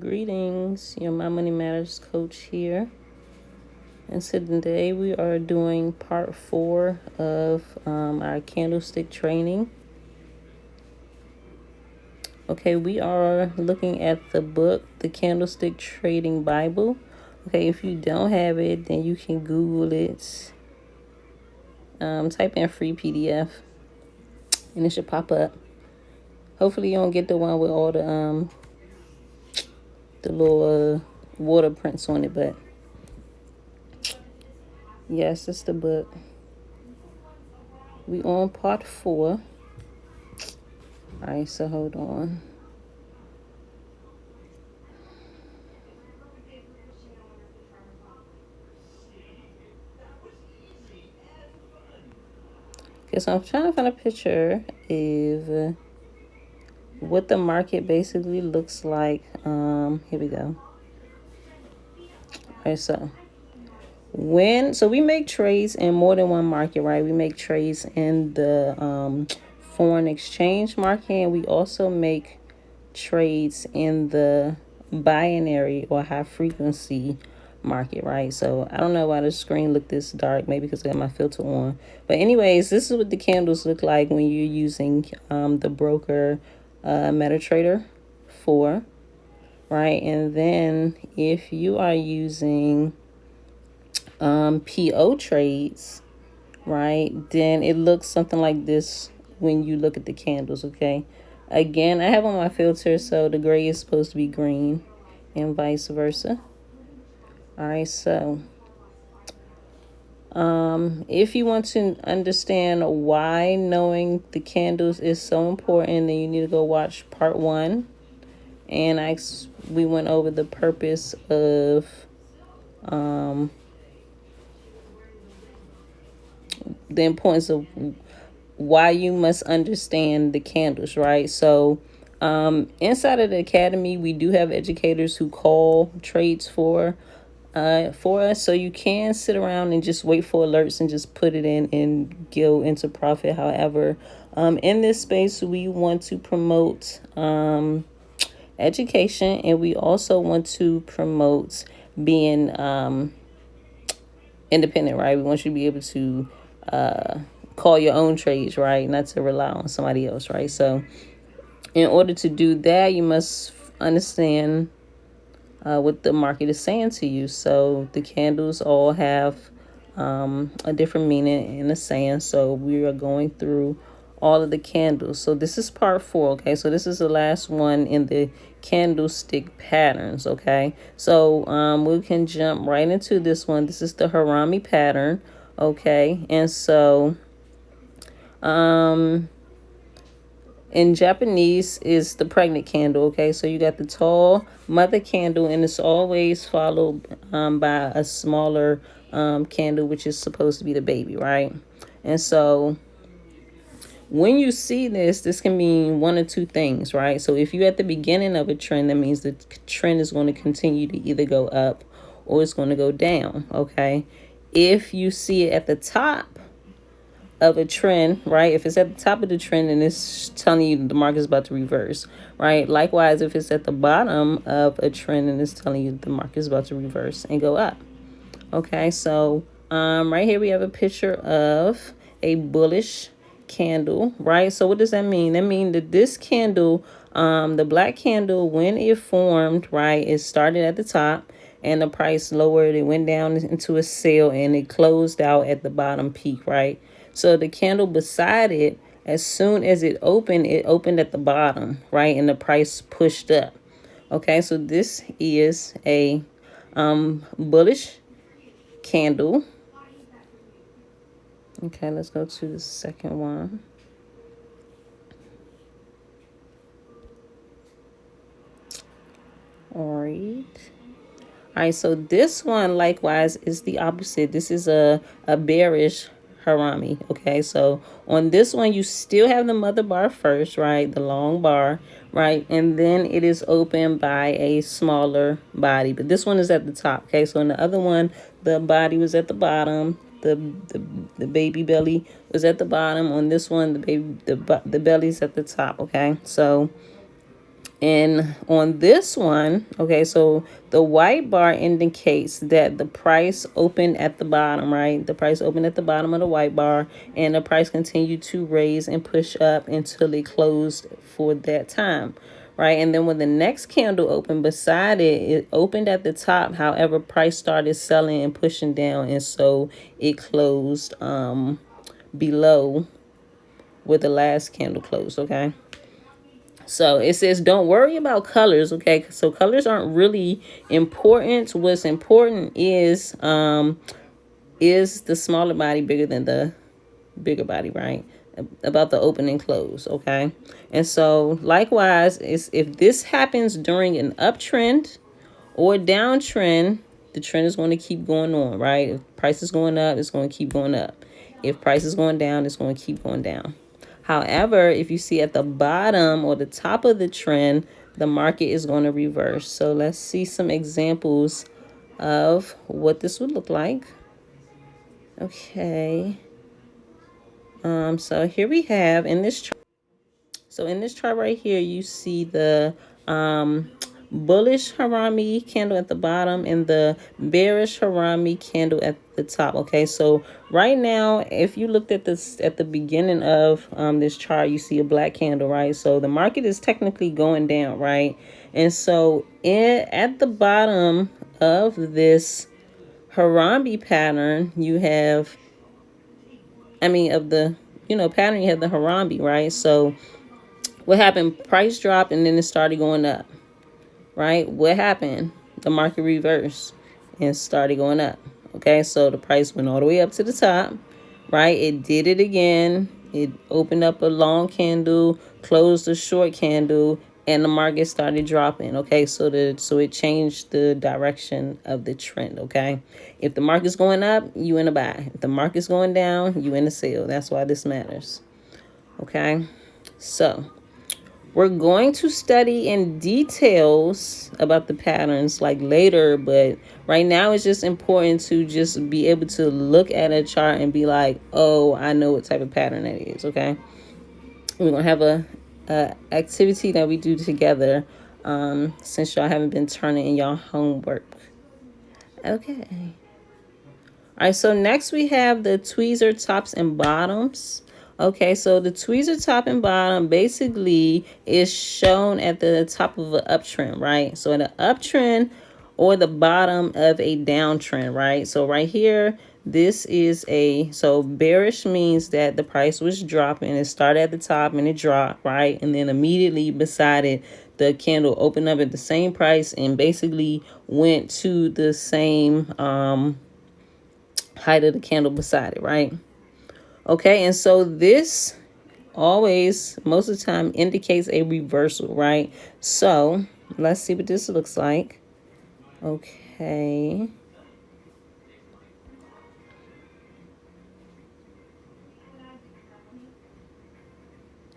Greetings, your My Money Matters coach here. And so today we are doing part 4 of our candlestick training. Okay, we are looking at the book, The Candlestick Trading Bible. Okay, if you don't have it, then you can Google it. Type in free PDF and it should pop up. Hopefully you don't get the one with all the little water prints on it, but yes, it's the book. We on part 4. Alright, so hold on. Okay, so I'm trying to find a picture of what the market basically looks like. Here we go. Alright, so we make trades in more than one market, right? We make trades in the foreign exchange market, and we also make trades in the binary or high frequency market, right? So I don't know why the screen looked this dark, maybe because I got my filter on. But anyways, this is what the candles look like when you're using the broker MetaTrader 4, right? And then if you are using PO trades, right, then it looks something like this when you look at the candles. Okay, again, I have on my filter, so the gray is supposed to be green and vice versa. All right, so if you want to understand why knowing the candles is so important, then you need to go watch part 1. And we went over the purpose of the importance of why you must understand the candles, right? So inside of the academy, we do have educators who call trades for us, so you can sit around and just wait for alerts and just put it in and go into profit. However, in this space, we want to promote education, and we also want to promote being independent, right? We want you to be able to call your own trades, right? Not to rely on somebody else, right? So in order to do that, you must understand what the market is saying to you. So the candles all have a different meaning in the saying. So we are going through all of the candles. So this is part 4, okay? So this is the last one in the candlestick patterns, okay? So we can jump right into this one. This is the Harami pattern, okay? And so in Japanese is the pregnant candle, okay? So you got the tall mother candle, and it's always followed by a smaller candle, which is supposed to be the baby, right? And so when you see this can mean one or two things, right? So if you're at the beginning of a trend, that means the trend is going to continue to either go up or it's going to go down, okay? If you see it at the top of a trend, right? If it's at the top of the trend and it's telling you the market is about to reverse, right? Likewise, if it's at the bottom of a trend and it's telling you the market is about to reverse and go up. Okay, so right here we have a picture of a bullish candle, right? So what does that mean? That means that this candle, the black candle, when it formed, right, it started at the top and the price lowered, it went down into a sell and it closed out at the bottom peak, right? So the candle beside it, as soon as it opened at the bottom, right? And the price pushed up. Okay, so this is a bullish candle. Okay, let's go to the second one. All right, so this one likewise is the opposite. This is a bearish Harami. Okay, so on this one you still have the mother bar first, right? The long bar, right? And then it is opened by a smaller body, but this one is at the top. Okay, so in the other one the body was at the bottom, the baby belly was at the bottom. On this one the belly's at the top. Okay, so And on this one, okay, so the white bar indicates that the price opened at the bottom, right? The price opened at the bottom of the white bar, and the price continued to raise and push up until it closed for that time, right? And then when the next candle opened beside it, it opened at the top. However, price started selling and pushing down, and so it closed below where the last candle closed, okay? So it says, don't worry about colors, okay? So colors aren't really important. What's important is the smaller body bigger than the bigger body, right? About the open and close, okay? And so likewise, if this happens during an uptrend or downtrend, the trend is going to keep going on, right? If price is going up, it's going to keep going up. If price is going down, it's going to keep going down. However, if you see at the bottom or the top of the trend, the market is going to reverse. So let's see some examples of what this would look like. Okay. So here we have in this chart. So in this chart right here, you see the bullish Harami candle at the bottom and the bearish Harami candle at the top. Okay, so right now, if you looked at this at the beginning of this chart, you see a black candle, right? So the market is technically going down, right? And so at the bottom of this Harami pattern, you have, of the pattern, you have the Harami, right? So what happened? Price dropped and then it started going up. Right? What happened? The market reversed and started going up. Okay, so the price went all the way up to the top, right? It did it again. It opened up a long candle, closed a short candle, and the market started dropping. Okay, so it changed the direction of the trend. Okay, if the market's going up, you in a buy. If the market's going down, you in a sell. That's why this matters. Okay, so we're going to study in details about the patterns like later, but right now it's just important to just be able to look at a chart and be like, oh, I know what type of pattern that is, okay? We're going to have a activity that we do together since y'all haven't been turning in y'all homework. Okay. All right, so next we have the tweezer tops and bottoms. Okay, so the tweezer top and bottom basically is shown at the top of an uptrend, right? So an uptrend or the bottom of a downtrend, right? So right here, this is so bearish means that the price was dropping. It started at the top and it dropped, right? And then immediately beside it, the candle opened up at the same price and basically went to the same height of the candle beside it, right? Okay, and so this always, most of the time, indicates a reversal, right? So let's see what this looks like. Okay.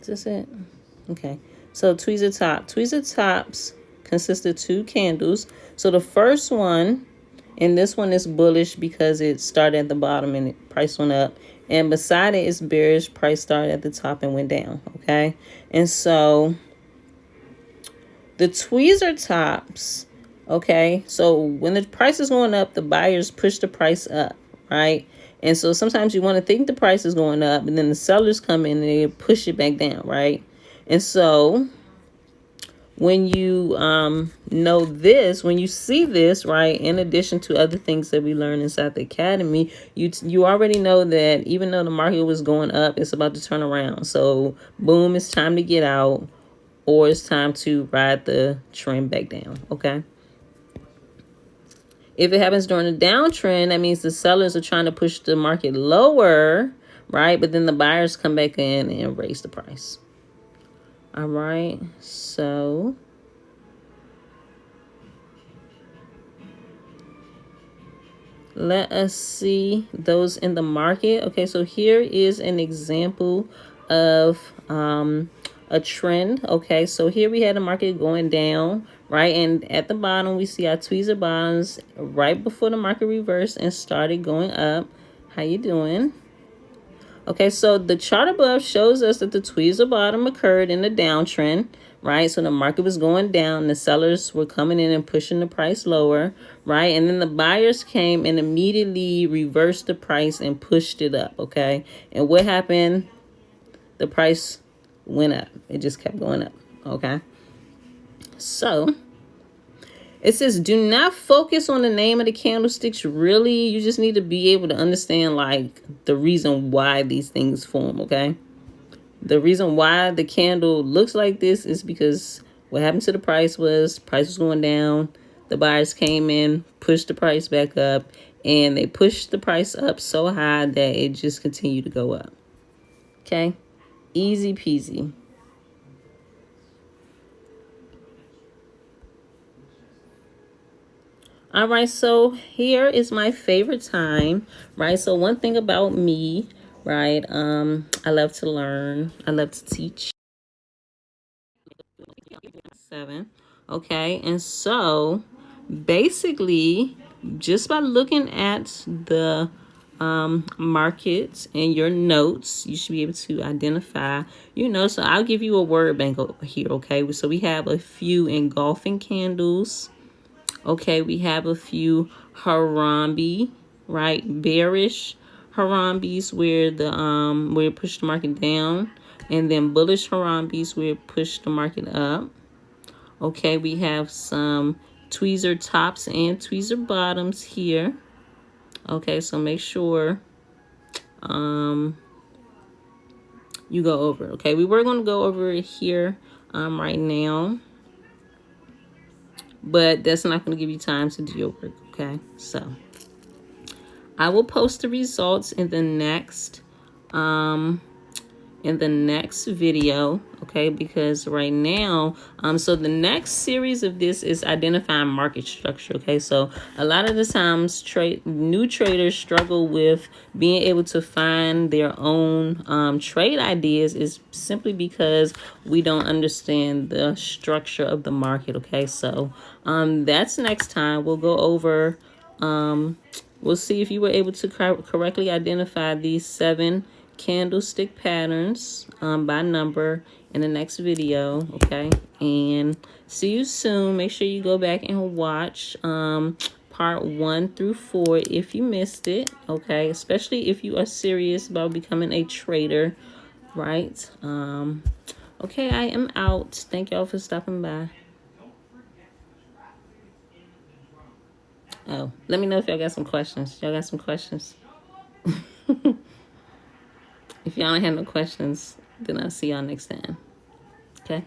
Is this it? Okay. So tweezer top. Tweezer tops consist of two candles. So the first one, and this one is bullish because it started at the bottom and the price went up. And beside it is bearish, price started at the top and went down, okay? And so the tweezer tops, okay? So when the price is going up, the buyers push the price up, right? And so sometimes you want to think the price is going up, and then the sellers come in and they push it back down, right? And so when you know this, when you see this, right, in addition to other things that we learn inside the academy, you already know that even though the market was going up, it's about to turn around. So boom, it's time to get out, or it's time to ride the trend back down, okay? If it happens during a downtrend, that means the sellers are trying to push the market lower, right? But then the buyers come back in and raise the price. All right, so let us see those in the market. Okay, so here is an example of a trend. Okay, so here we had the market going down, right? And at the bottom, we see our tweezer bottoms right before the market reversed and started going up. How you doing? Okay, so the chart above shows us that the tweezer bottom occurred in the downtrend, right? So the market was going down. The sellers were coming in and pushing the price lower, right? And then the buyers came and immediately reversed the price and pushed it up, okay? And what happened? The price went up. It just kept going up, okay? So it says, do not focus on the name of the candlesticks. Really, you just need to be able to understand, like, the reason why these things form, okay? The reason why the candle looks like this is because what happened to the price was going down. The buyers came in, pushed the price back up, and they pushed the price up so high that it just continued to go up. Okay? Easy peasy. All right, so here is my favorite time, right? So one thing about me, right? I love to learn. I love to teach. 7. Okay, and so basically, just by looking at the markets and your notes, you should be able to identify, so I'll give you a word bank over here, okay? So we have a few engulfing candles. Okay, we have a few Harami, right? Bearish Harambis where where it pushed the market down, and then bullish Harambis where it pushed the market up. Okay, we have some tweezer tops and tweezer bottoms here. Okay, so make sure you go over. Okay, we were going to go over it here right now, but that's not going to give you time to do your work. Okay, so I will post the results in the next video, okay? Because right now, so the next series of this is identifying market structure, okay? So a lot of the times new traders struggle with being able to find their own trade ideas is simply because we don't understand the structure of the market, okay? So that's next time. We'll go over we'll see if you were able to correctly identify these 7 candlestick patterns by number in the next video, okay? And see you soon. Make sure you go back and watch part 1 through 4 if you missed it, okay? Especially if you are serious about becoming a trader, right? Okay, I am out. Thank y'all for stopping by. Oh, let me know if y'all got some questions. Y'all got some questions? If y'all don't have no questions, then I'll see y'all next time. Okay?